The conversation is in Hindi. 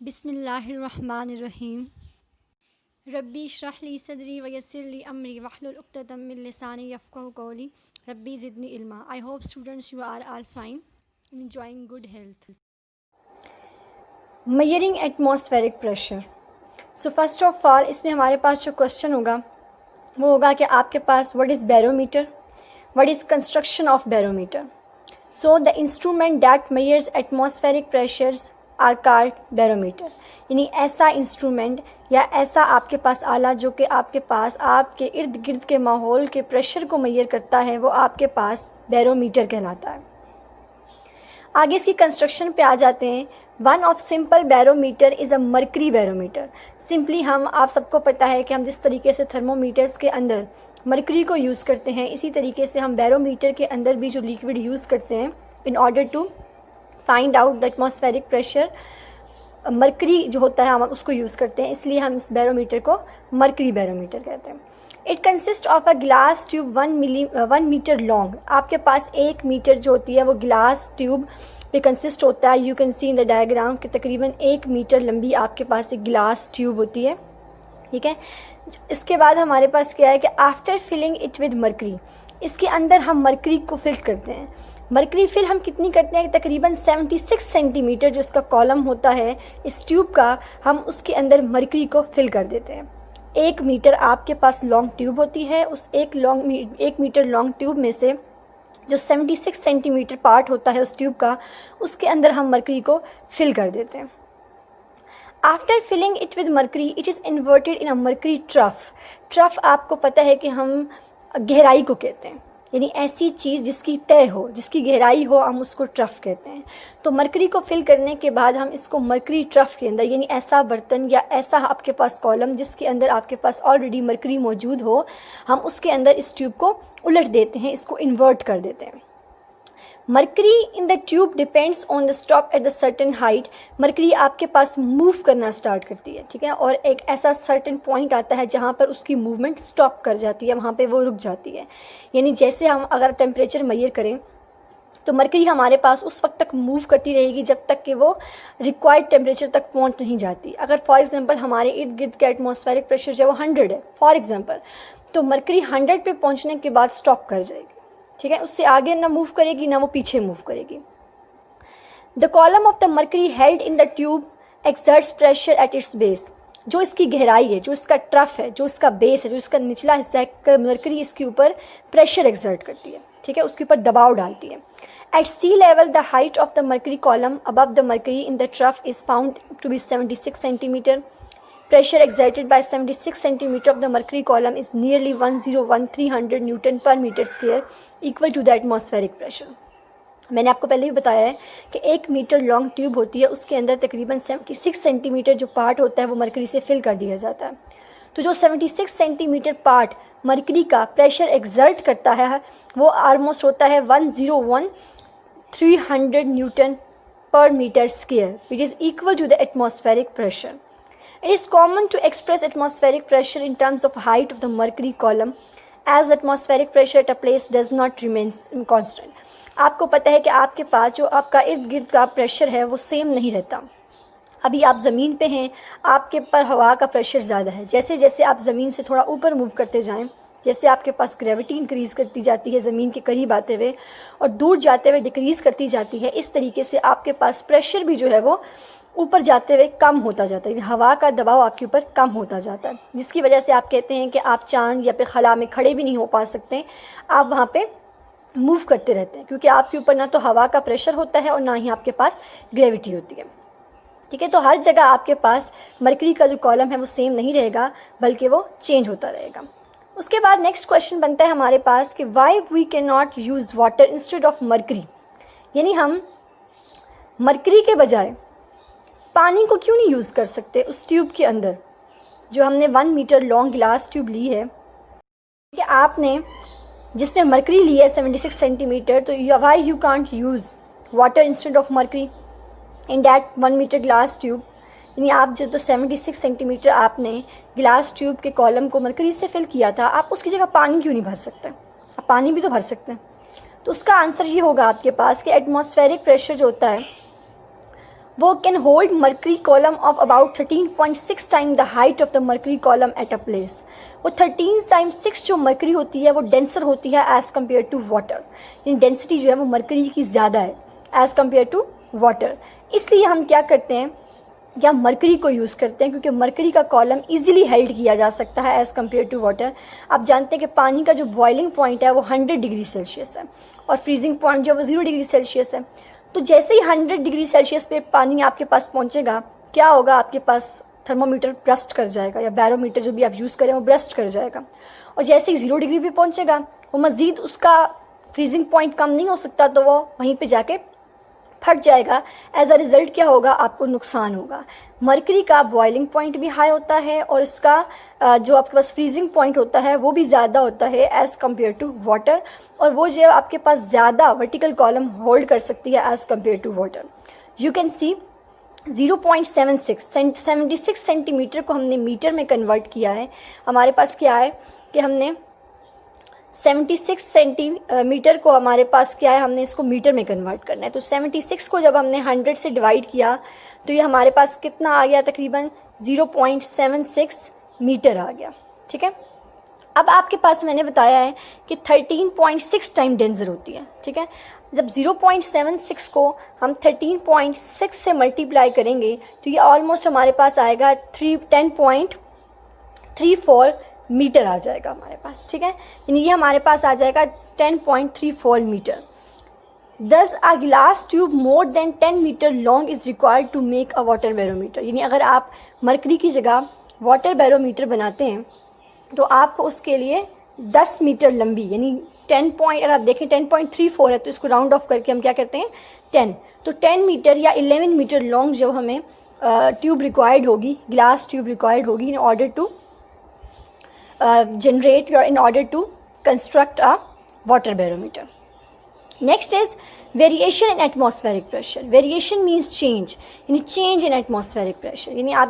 बिस्मिल्लाहिर्रहमानिर्रहीम। रब्बी इश्रह ली सदरी व यस्सिर ली अमरी वहलुल उक़्दतम मिन लिसानी यफ़क़हू क़ौली। रब्बी ज़िदनी इल्मा। I hope students you are all fine enjoying good health. Measuring atmospheric pressure. So first of all इसमें हमारे पास जो क्वेश्चन होगा वो होगा कि आपके पास what is barometer, what is construction of barometer. So the instrument that measures atmospheric pressures are called barometer. यानी ऐसा इंस्ट्रूमेंट या ऐसा आपके पास आला जो कि आपके पास आपके इर्द गिर्द के माहौल के प्रेशर को मेजर करता है वो आपके पास बैरोमीटर कहलाता है। आगे इसकी कंस्ट्रक्शन पे आ जाते हैं। One of simple barometer is a mercury barometer. Simply हम आप सबको पता है कि हम जिस तरीके से थर्मोमीटर्स के अंदर मर्करी को यूज़ करते हैं इसी तरीके से हम बैरोमीटर के अंदर भी जो लिक्विड यूज़ करते हैं in order to find out the atmospheric pressure, mercury जो होता है हम उसको यूज़ करते हैं, इसलिए हम इस बैरोमीटर को मर्करी बैरोमीटर कहते हैं। It consist of a glass tube 1 metre long. आपके पास 1 मीटर जो होती है वो ग्लास ट्यूब पे कंसिस्ट होता है। You can C in the diagram कि तकरीबन 1 मीटर लंबी आपके पास एक ग्लास ट्यूब होती है, ठीक है। इसके बाद हमारे पास क्या है कि after filling it with mercury, इसके अंदर हम मर्करी को फिल करते हैं। मर्करी फिल हम कितनी करते हैं, तकरीबन 76 सेंटीमीटर जो इसका कॉलम होता है इस ट्यूब का, हम उसके अंदर मर्करी को फिल कर देते हैं। 1 मीटर आपके पास लॉन्ग ट्यूब होती है, उस 1 मीटर लॉन्ग ट्यूब में से जो 76 सेंटीमीटर पार्ट होता है उस ट्यूब का, उसके अंदर हम मर्करी को फिल कर देते हैं। After filling it with mercury it is inverted in a mercury trough. Trough आपको पता है कि हम गहराई को कहते हैं, यानी ऐसी चीज़ जिसकी तय हो, जिसकी गहराई हो, हम उसको ट्रफ कहते हैं। तो मर्करी को फिल करने के बाद हम इसको मर्करी ट्रफ के अंदर, यानी ऐसा बर्तन या ऐसा आपके पास कॉलम जिसके अंदर आपके पास ऑलरेडी मर्करी मौजूद हो, हम उसके अंदर इस ट्यूब को उलट देते हैं, इसको इन्वर्ट कर देते हैं। Mercury in the tube depends on the stop at the certain height. Mercury आपके पास मूव करना स्टार्ट करती है, ठीक है, और एक ऐसा सर्टेन पॉइंट आता है जहाँ पर उसकी मूवमेंट स्टॉप कर जाती है, वहाँ पे वो रुक जाती है। यानी जैसे हम अगर टेम्परेचर मेजर करें तो मर्करी हमारे पास उस वक्त तक मूव करती रहेगी जब तक कि वो रिक्वायर्ड टेम्परेचर तक पहुँच नहीं जाती। अगर फॉर एग्जांपल हमारे इर्द गिर्द का एटमॉस्फेरिक प्रेशर जो है वो 100 है फॉर एग्जांपल, तो मर्करी 100 पे पहुँचने के बाद स्टॉप कर जाएगी, ठीक है, उससे आगे ना मूव करेगी ना वो पीछे मूव करेगी। The column of the mercury held in the tube exerts pressure at its base. जो इसकी गहराई है, जो इसका ट्रफ है, जो इसका बेस है, जो इसका निचला हिस्सा है, मर्करी इसके ऊपर प्रेशर एक्सर्ट करती है, ठीक है, उसके ऊपर दबाव डालती है। At sea level the height of the mercury column above the mercury in the trough is found to be 76 centimetre. Pressure exerted by 76 centimeter of the mercury column is nearly 101,300 Newton per meter square, equal to the atmospheric pressure. मैंने आपको पहले भी बताया है कि 1 मीटर लॉन्ग ट्यूब होती है, उसके अंदर तकरीबन 76 सेंटीमीटर जो पार्ट होता है वो मर्करी से फिल कर दिया जाता है। तो जो 76 सेंटीमीटर पार्ट मर्करी का प्रेशर एक्सर्ट करता है वो ऑलमोस्ट होता है 101,300 newton per metre square, which is equal to the atmospheric pressure. It is common to express atmospheric pressure in terms of height of the mercury column, as atmospheric pressure at a place does not remain constant. आपको पता है कि आपके पास जो आपका इर्द गिर्द का प्रेशर है वो सेम नहीं रहता। अभी आप ज़मीन पे हैं, आपके पर हवा का प्रेशर ज़्यादा है, जैसे जैसे आप ज़मीन से थोड़ा ऊपर मूव करते जाएं, जैसे आपके पास ग्रेविटी इंक्रीज़ करती जाती है ज़मीन के करीब आते हुए और दूर जाते हुए डिक्रीज़ करती जाती है, इस तरीके से आपके पास प्रेशर भी जो है वो ऊपर जाते हुए कम होता जाता है, हवा का दबाव आपके ऊपर कम होता जाता है, जिसकी वजह से आप कहते हैं कि आप चांद या फिर खला में खड़े भी नहीं हो पा सकते, आप वहाँ पे मूव करते रहते हैं, क्योंकि आपके ऊपर ना तो हवा का प्रेशर होता है और ना ही आपके पास ग्रेविटी होती है, ठीक है। तो हर जगह आपके पास मर्करी का जो कॉलम है वो सेम नहीं रहेगा, बल्कि वो चेंज होता रहेगा। उसके बाद नेक्स्ट क्वेश्चन बनता है हमारे पास कि why we can not use water instead of mercury, यानी हम मर्करी के बजाय पानी को क्यों नहीं यूज़ कर सकते उस ट्यूब के अंदर। जो हमने 1 मीटर लॉन्ग ग्लास ट्यूब ली है कि आपने जिसमें मर्करी ली है 76 सेंटीमीटर, तो why you can't use water instead of mercury in that 1 metre glass tube. यानी आप जो तो 76 सेंटीमीटर आपने ग्लास ट्यूब के कॉलम को मर्करी से फिल किया था, आप उसकी जगह पानी क्यों नहीं भर सकते, आप पानी भी तो भर सकते हैं। तो उसका आंसर ये होगा आपके पास कि एटमॉस्फेरिक प्रेशर जो होता है वो can hold mercury column of about 13.6 time the height of the mercury column at a place. वो 13 टाइम्स 6 जो मर्करी होती है वो डेंसर होती है एज़ कम्पेयर टू वाटर, यानी डेंसिटी जो है वो मर्करी की ज़्यादा है एज़ कम्पेयर टू वाटर। इसलिए हम क्या करते हैं, या मरकरी को यूज़ करते हैं, क्योंकि मरकरी का कॉलम इजीली हेल्ड किया जा सकता है एज़ कम्पेयर टू वाटर। आप जानते हैं कि पानी का जो बॉइलिंग पॉइंट है वो 100 डिग्री सेल्सियस है और फ्रीजिंग पॉइंट जो है वो 0 डिग्री सेल्सियस है। तो जैसे ही 100 डिग्री सेल्सियस पे पानी आपके पास पहुंचेगा, क्या होगा, आपके पास थर्मोमीटर ब्रस्ट कर जाएगा या बैरोमीटर जो भी आप यूज़ करें वो ब्रस्ट कर जाएगा। और जैसे ही 0 डिग्री पे पहुंचेगा वो मज़ीद उसका फ्रीजिंग पॉइंट कम नहीं हो सकता, तो वो वहीं पे जाके फट जाएगा। एज अ रिज़ल्ट क्या होगा, आपको नुकसान होगा। मरकरी का बॉइलिंग पॉइंट भी हाई होता है और इसका जो आपके पास फ्रीजिंग पॉइंट होता है वो भी ज़्यादा होता है एज़ कम्पेयर टू वाटर, और वो जो आपके पास ज़्यादा वर्टिकल कॉलम होल्ड कर सकती है as compare to water. You can see 0.76 centimetre को हमने मीटर में कन्वर्ट किया है। हमारे पास क्या है कि हमने 76 सेंटीमीटर को हमारे पास क्या है, हमने इसको मीटर में कन्वर्ट करना है। तो 76 को जब हमने 100 से डिवाइड किया तो ये हमारे पास कितना आ गया, तकरीबन 0.76 मीटर आ गया। ठीक है, अब आपके पास मैंने बताया है कि 13.6 टाइम डेंसर होती है। ठीक है, जब 0.76 को हम 13.6 से मल्टीप्लाई करेंगे तो ये ऑलमोस्ट हमारे पास आएगा 10.34 मीटर आ जाएगा हमारे पास। ठीक है, यानी ये हमारे पास आ जाएगा 10.34 metre. Thus a glass tube more than 10 metre long is required to make a water barometer. यानी अगर आप मरकरी की जगह वाटर बैरोमीटर बनाते हैं तो आपको उसके लिए 10 मीटर लंबी, यानी 10 पॉइंट, अगर आप देखें 10.34 है तो इसको राउंड ऑफ करके हम क्या करते हैं 10, तो 10 मीटर या 11 मीटर लॉन्ग जो हमें ट्यूब रिक्वायर्ड होगी, ग्लास ट्यूब रिक्वायर्ड होगी in order to generate or in order to construct a water barometer. Next is variation in atmospheric pressure. Variation means change, यानी change in atmospheric pressure, यानी आप